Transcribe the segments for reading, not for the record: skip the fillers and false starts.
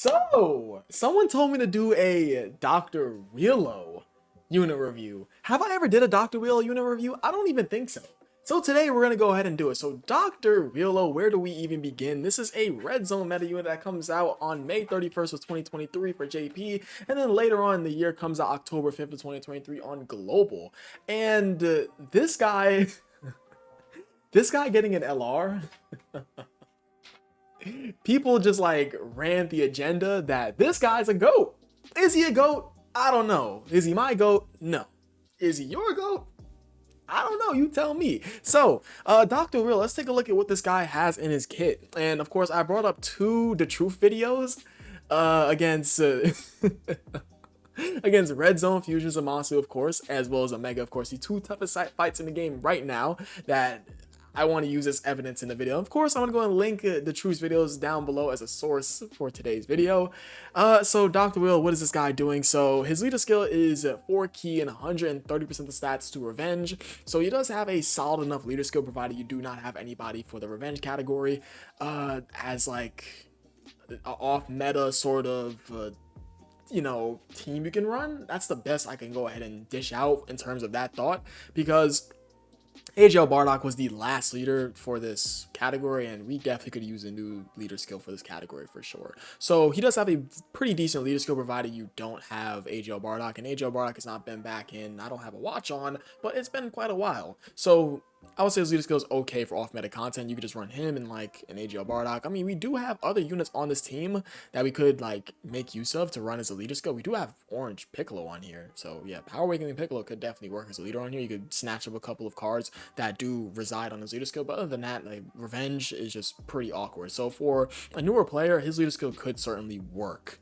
So, someone told me to do a Dr. Willow unit review. Have I ever did a Dr. Willow unit review? I don't even think so. So today we're going to go ahead and do it. So Dr. Willow, where do we even begin? This is a red zone meta unit that comes out on May 31st of 2023 for JP. And then later on in the year comes out October 5th of 2023 on global. And this guy, this guy getting an LR, people just like ran the agenda that this guy's a GOAT. Is he a GOAT? I don't know. Is he my GOAT? No. Is he your GOAT? I don't know. You tell me. So, Dr. Real, let's take a look at what this guy has in his kit. And of course, I brought up two The Truth videos against against Red Zone Fusions of Masu, of course, as well as Omega, of course, the two toughest fights in the game right now that I want to use as evidence in the video. Of course, I'm going to go and link the Truth's videos down below as a source for today's video. So Dr. Will, what is this guy doing? So his leader skill is 4 key and 130% of the stats to Revenge. So he does have a solid enough leader skill, provided you do not have anybody for the Revenge category as like an off meta sort of you know, team you can run. That's the best I can go ahead and dish out in terms of that thought, because AJL Bardock was the last leader for this category, and we definitely could use a new leader skill for this category for sure. So he does have a pretty decent leader skill, provided you don't have AJL Bardock, and AJL Bardock has not been back in, I don't have a watch on, but it's been quite a while. So I would say his leader skill is okay for off-meta content. You could just run him and like an AJL Bardock. I mean, we do have other units on this team that we could like make use of to run as a leader skill. We do have Orange Piccolo on here. So yeah, Power Awakening Piccolo could definitely work as a leader on here. You could snatch up a couple of cards that do reside on his leader skill. But other than that, like Revenge is just pretty awkward. So for a newer player, his leader skill could certainly work.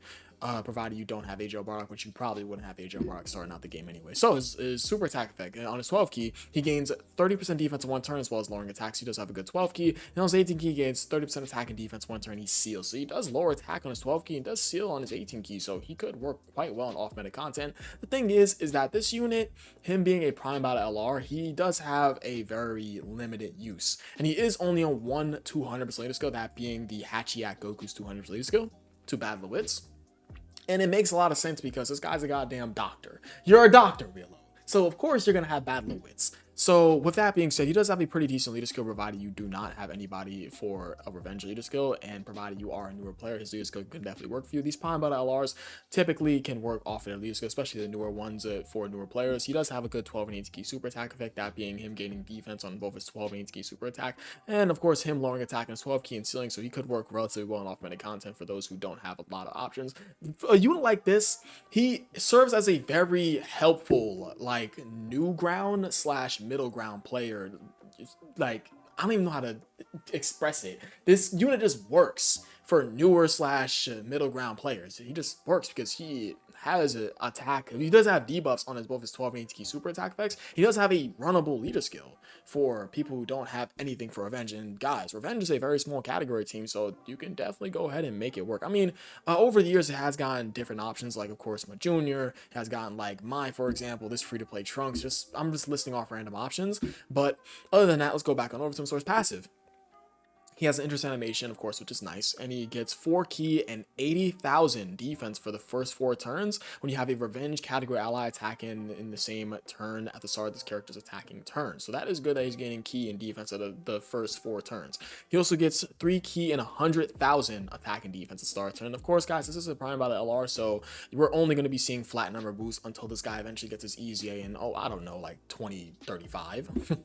Provided you don't have AJL Bardock, which you probably wouldn't have AJL Bardock starting out the game anyway. So his super attack effect, on his 12 key, he gains 30% defense in one turn as well as lowering attacks. He does have a good 12 key. And on his 18 key, he gains 30% attack and defense one turn. He seals. So he does lower attack on his 12 key and does seal on his 18 key. So he could work quite well in off-meta content. The thing is that this unit, him being a prime battle LR, he does have a very limited use. And he is only on one 200% leader skill, that being the Hachiyak Goku's 200% leader skill to Battle the Wits. And it makes a lot of sense because this guy's a goddamn doctor. You're a doctor, Willow. So of course you're gonna have Battle of Wits. So with that being said, he does have a pretty decent leader skill, provided you do not have anybody for a Revenge leader skill, and provided you are a newer player, his leader skill can definitely work for you. These Prime Battle LRs typically can work off of their leader skill, especially the newer ones for newer players. He does have a good 12 and 18 key super attack effect, that being him gaining defense on both his 12 and 18 key super attack, and of course him lowering attack on his 12 key and sealing, so he could work relatively well in off-meta content for those who don't have a lot of options. A unit like this, he serves as a very helpful like new ground slash middle ground player. Like, I don't even know how to express it. This unit just works for newer slash middle ground players. He just works because he has an attack. He does have debuffs on both his 12 and 18 key super attack effects. He does have a runnable leader skill for people who don't have anything for Revenge. And guys, Revenge is a very small category team, so you can definitely go ahead and make it work. I mean, over the years, it has gotten different options, like of course my Junior has gotten like for example, this free-to-play Trunks. I'm just listing off random options. But other than that, let's go back on over to his source passive. He has an interest animation, of course, which is nice, and he gets 4 key and 80,000 defense for the first 4 turns when you have a Revenge category ally attacking in the same turn at the start of this character's attacking turn. So that is good that he's gaining key and defense at the first 4 turns. He also gets 3 key and 100,000 attack and defense at the start of turn. And of course, guys, this is a prime by the LR, so we're only going to be seeing flat number boosts until this guy eventually gets his EZA in, oh, I don't know, like 2035.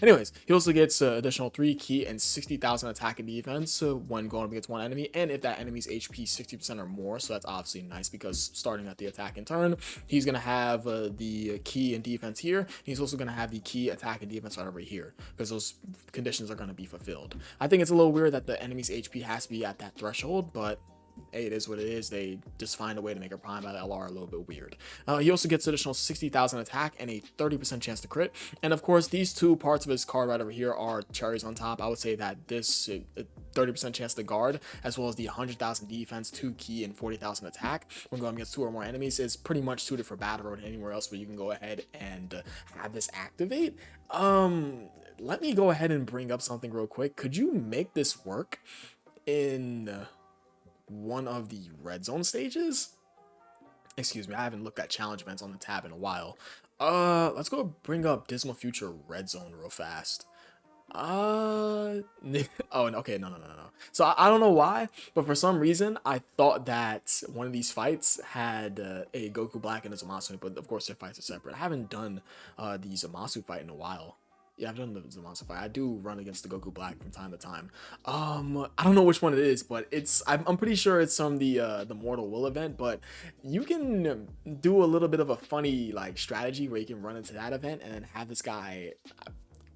Anyways, he also gets additional 3 key and 60,000 attack and defense when going up against one enemy, and if that enemy's HP 60% or more. So that's obviously nice, because starting at the attack in turn, he's going to have the key and defense here. He's also going to have the key, attack, and defense right over here, because those conditions are going to be fulfilled. I think it's a little weird that the enemy's HP has to be at that threshold, but hey, it is what it is. They just find a way to make a prime by the LR a little bit weird. He also gets additional 60,000 attack and a 30% chance to crit. And of course, these two parts of his card right over here are cherries on top. I would say that this 30% chance to guard, as well as the 100,000 defense, 2 key, and 40,000 attack when going against 2 or more enemies, is pretty much suited for Battle Road and anywhere else where you can go ahead and have this activate. Let me go ahead and bring up something real quick. Could you make this work in one of the red zone stages. Excuse me, I haven't looked at challenge events on the tab in a while. Let's go bring up Dismal Future Red Zone real fast. Oh, okay, no. So I don't know why, but for some reason I thought that one of these fights had a Goku Black and a Zamasu, but of course their fights are separate. I haven't done the Zamasu fight in a while. Yeah, I've done the Zamasu fight. I do run against the Goku Black from time to time. I don't know which one it is, but I'm pretty sure it's from the Mortal Will event. But you can do a little bit of a funny like strategy where you can run into that event and then have this guy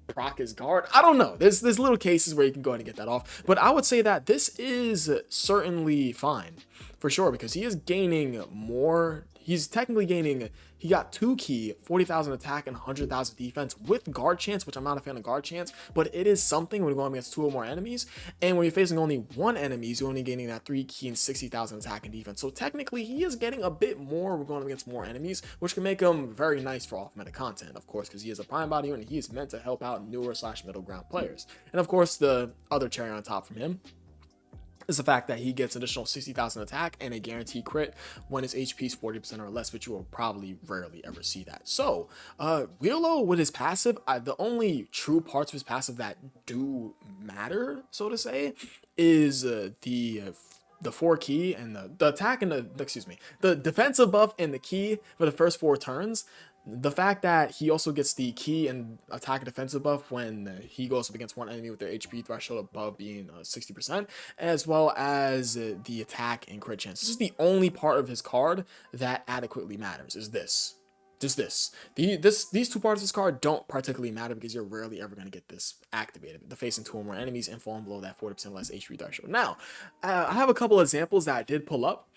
proc his guard. I don't know. There's little cases where you can go ahead and get that off, but I would say that this is certainly fine for sure because he is gaining more. He's technically gaining, he got 2 key, 40,000 attack, and 100,000 defense with guard chance, which I'm not a fan of guard chance, but it is something when you're going against 2 or more enemies. And when you're facing only 1 enemy, you're only gaining that 3 key and 60,000 attack and defense. So technically, he is getting a bit more when going against more enemies, which can make him very nice for off-meta content, of course, because he is a prime body and he is meant to help out newer / middle ground players. And of course, the other cherry on top from him is the fact that he gets additional 60,000 attack and a guaranteed crit when his HP is 40% or less, which you will probably rarely ever see that. So, Willow with his passive, the only true parts of his passive that do matter, so to say, is the 4 key and the attack and the defensive buff and the key for the first 4 turns. The fact that he also gets the key and attack and defensive buff when he goes up against one enemy with their HP threshold above being 60%, as well as the attack and crit chance. This is the only part of his card that adequately matters, is this. Just this. These 2 parts of this card don't particularly matter because you're rarely ever going to get this activated. The facing 2 or more enemies and falling below that 40% less HP threshold. Now, I have a couple examples that I did pull up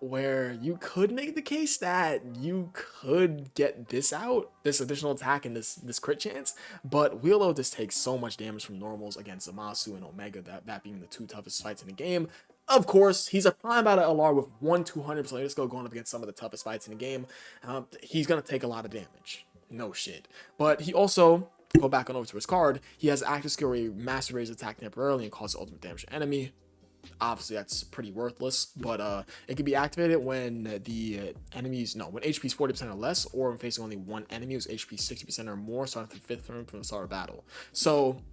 where you could make the case that you could get this out, this additional attack and this crit chance, but Willow just takes so much damage from normals against Zamasu and Omega, that being the 2 toughest fights in the game. Of course, he's a prime battle LR with 1/200 player skill going up against some of the toughest fights in the game. He's going to take a lot of damage. No shit. But he also, go back on over to his card, he has active skill where he master raise attack temporarily and causes ultimate damage to enemy. Obviously, that's pretty worthless, but it can be activated when the when HP is 40% or less, or when facing only one enemy whose HP is 60% or more, starting from the 5th turn from the start of battle. So,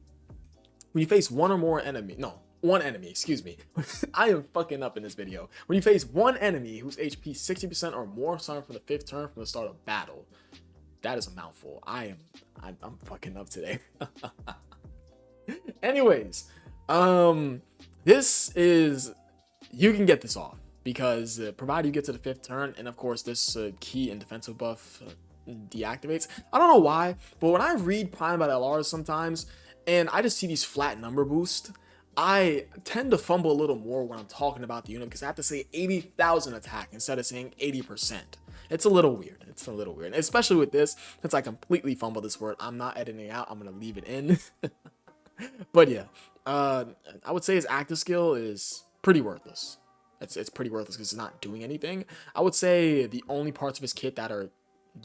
when you face one enemy, excuse me. I am fucking up in this video. When you face one enemy whose HP is 60% or more, starting from the 5th turn from the start of battle. That is a mouthful. I'm fucking up today. Anyways, this is, you can get this off because provided you get to the 5th turn, and of course this key and defensive buff deactivates. I don't know why, but when I read Prime by LRs sometimes, and I just see these flat number boosts, I tend to fumble a little more when I'm talking about the unit because I have to say 80,000 attack instead of saying 80%. It's a little weird. It's a little weird, especially with this, since I completely fumbled this word. I'm not editing it out. I'm gonna leave it in. But yeah, I would say his active skill is pretty worthless. It's pretty worthless because it's not doing anything. I would say the only parts of his kit that are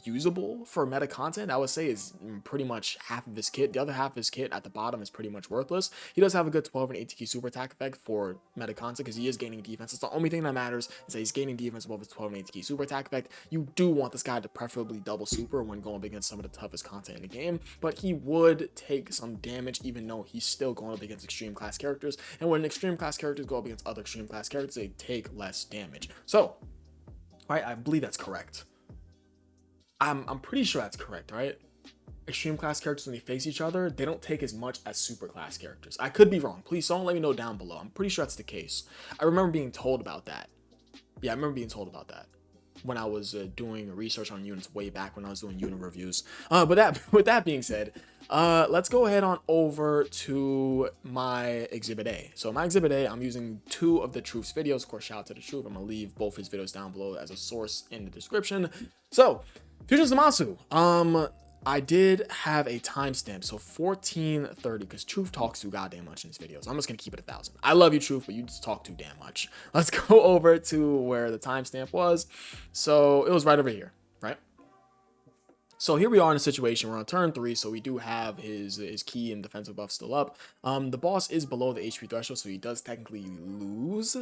usable for meta content, I would say, is pretty much half of his kit. The other half of his kit at the bottom is pretty much worthless. He does have a good 12 and 80 super attack effect for meta content because he is gaining defense. It's the only thing that matters is that he's gaining defense above his 12 and 80 super attack effect. You do want this guy to preferably double super when going up against some of the toughest content in the game, but he would take some damage even though he's still going up against extreme class characters, and when extreme class characters go up against other extreme class characters, they take less damage. So, right, I believe that's correct. I'm pretty sure that's correct, right? Extreme class characters, when they face each other, they don't take as much as super class characters. I could be wrong. Please don't let me know down below. I'm pretty sure that's the case. I remember being told about that. Yeah, I remember being told about that when I was doing research on units way back when I was doing unit reviews. But with that being said, let's go ahead on over to my Exhibit A. So my Exhibit A, I'm using 2 of the Truth's videos. Of course, shout out to the Truth. I'm going to leave both his videos down below as a source in the description. So, Future Zamasu. I did have a timestamp, so 14:30, because Truth talks too goddamn much in his videos. I'm just gonna keep it 1,000. I love you, Truth, but you just talk too damn much. Let's go over to where the timestamp was. So it was right over here, right? So here we are in a situation, we're on turn 3, so we do have his key and defensive buff still up. The boss is below the HP threshold, so he does technically lose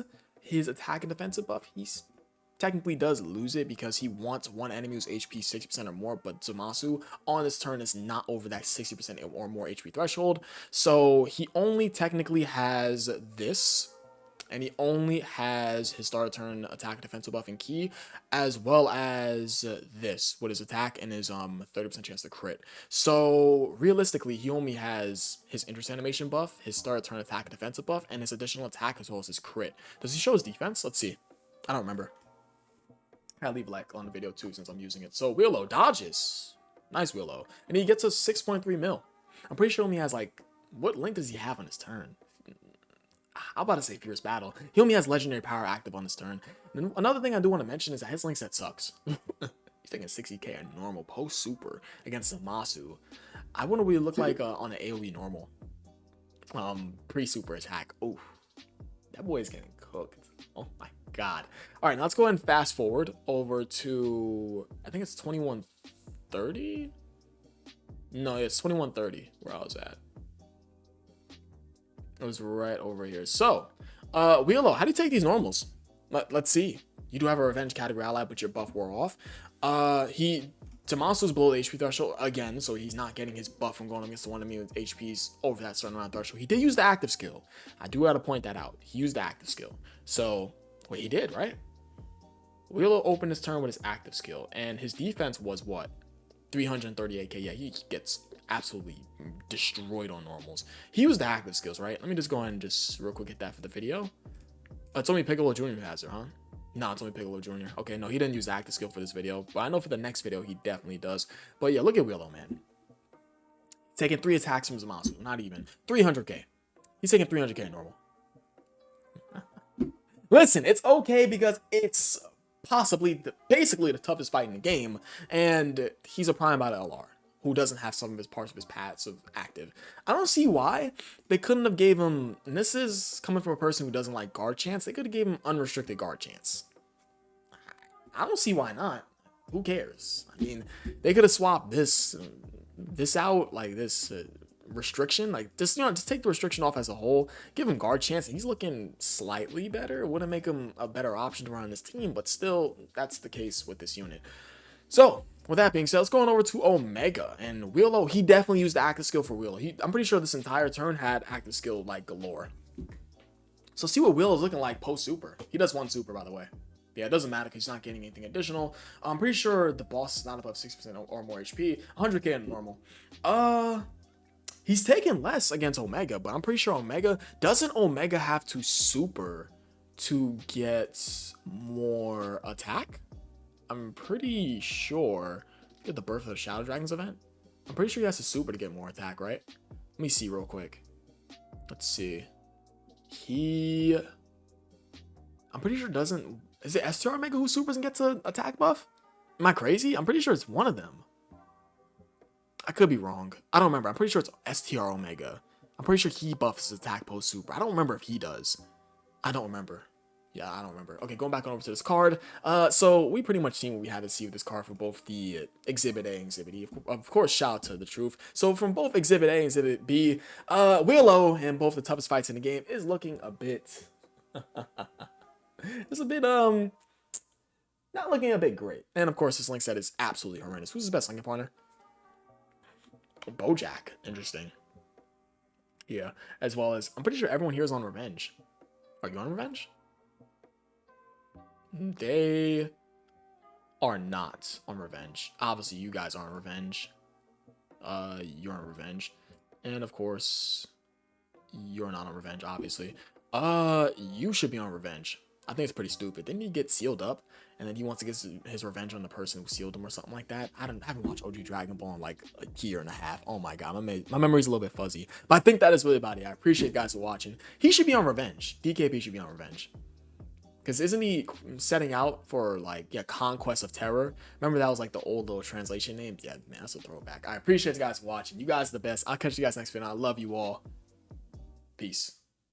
his attack and defensive buff, he's technically does lose it because he wants one enemy who's HP 60% or more, but Zamasu on this turn is not over that 60% or more HP threshold. So he only technically has this, and he only has his start of turn attack, defensive buff, and key, as well as this with his attack and his 30% chance to crit. So realistically, he only has his interest animation buff, his start of turn attack, defensive buff, and his additional attack as well as his crit. Does he show his defense? Let's see. I don't remember. I leave a like on the video too since I'm using it. So Willow dodges. Nice Willow. And he gets a 6.3 mil. I'm pretty sure he only has like, what link does he have on his turn? I'm about to say Fierce Battle. He only has Legendary Power active on his turn. And another thing I do want to mention is that his link set sucks. He's taking 60k on normal post super against Zamasu. I wonder what he look like on an AoE normal. Pre-super attack. Oh, that boy is getting cooked. Oh my god. All right, now let's go ahead and fast forward over to, I think it's 2130. No, it's 2130 where I was at. It was right over here. So, Willow, how do you take these normals? Let's see. You do have a revenge category ally, but your buff wore off. Tommaso's below the HP threshold again, so he's not getting his buff from going against the one enemy with HPs over that certain amount of threshold. He did use the active skill. I do gotta point that out. He used the active skill. So, well, he did, right? Willow opened his turn with his active skill, and his defense was what? 338k. Yeah, he gets absolutely destroyed on normals. He used the active skills, right? Let me just go ahead and just real quick get that for the video. It's only Piccolo Jr. who has it, huh? No, it's only Piccolo Jr. Okay, no, he didn't use the active skill for this video, but I know for the next video he definitely does. But yeah, look at Willow, man. Taking 3 attacks from Zamasu, not even 300k. He's taking 300k normal. Listen, it's okay because it's possibly basically the toughest fight in the game, and he's a prime out of LR who doesn't have some of his parts of his passive active. I don't see why they couldn't have gave him, and this is coming from a person who doesn't like guard chance, they could have gave him unrestricted guard chance. I don't see why not. Who cares? I mean, they could have swapped this out, like this restriction, like just, you know, just take the restriction off as a whole, give him guard chance, and he's looking slightly better. It wouldn't make him a better option to run on this team, but still, that's the case with this unit. So, with that being said, let's go on over to Omega. And Willow, he definitely used the active skill for Willow. I'm pretty sure this entire turn had active skill like galore. So see what Willow's looking like post-super. He does 1 super, by the way. Yeah, it doesn't matter because he's not getting anything additional. I'm pretty sure the boss is not above 6% or more HP. 100k in normal. He's taking less against Omega, but I'm pretty sure doesn't Omega have to super to get more attack? I'm pretty sure. Get the Birth of the Shadow Dragons event. I'm pretty sure he has to super to get more attack, right? Let me see real quick. Let's see. I'm pretty sure doesn't. Is it STR Omega who supers and gets an attack buff? Am I crazy? I'm pretty sure it's one of them. I could be wrong. I don't remember. I'm pretty sure it's STR Omega. I'm pretty sure he buffs his attack post super. I don't remember if he does. I don't remember. Yeah, I don't remember. Okay, going back on over to this card. So we pretty much seen what we had to see with this card for both the Exhibit A and Exhibit E. Of course, shout out to the truth. So from both Exhibit A and Exhibit B, Willow in both the toughest fights in the game is looking a bit... it's a bit, not looking a bit great. And of course, this link set is absolutely horrendous. Who's his best linking partner? Bojack. Interesting. Yeah, as well as, I'm pretty sure everyone here is on Revenge. Are you on Revenge? They are not on Revenge. Obviously, you guys are on Revenge. You're on Revenge. And of course, you're not on Revenge, obviously. You should be on Revenge. I think it's pretty stupid. Didn't he get sealed up? And then he wants to get his revenge on the person who sealed him or something like that. I haven't watched OG Dragon Ball in like a year and a half. Oh my god, my memory's a little bit fuzzy. But I think that is really about it. I appreciate you guys for watching. He should be on Revenge. DKP should be on Revenge. Because isn't he setting out for, like, yeah, Conquest of Terror? Remember that was, like, the old little translation name? Yeah, man, that's a throwback. I appreciate you guys for watching. You guys are the best. I'll catch you guys next video. I love you all. Peace.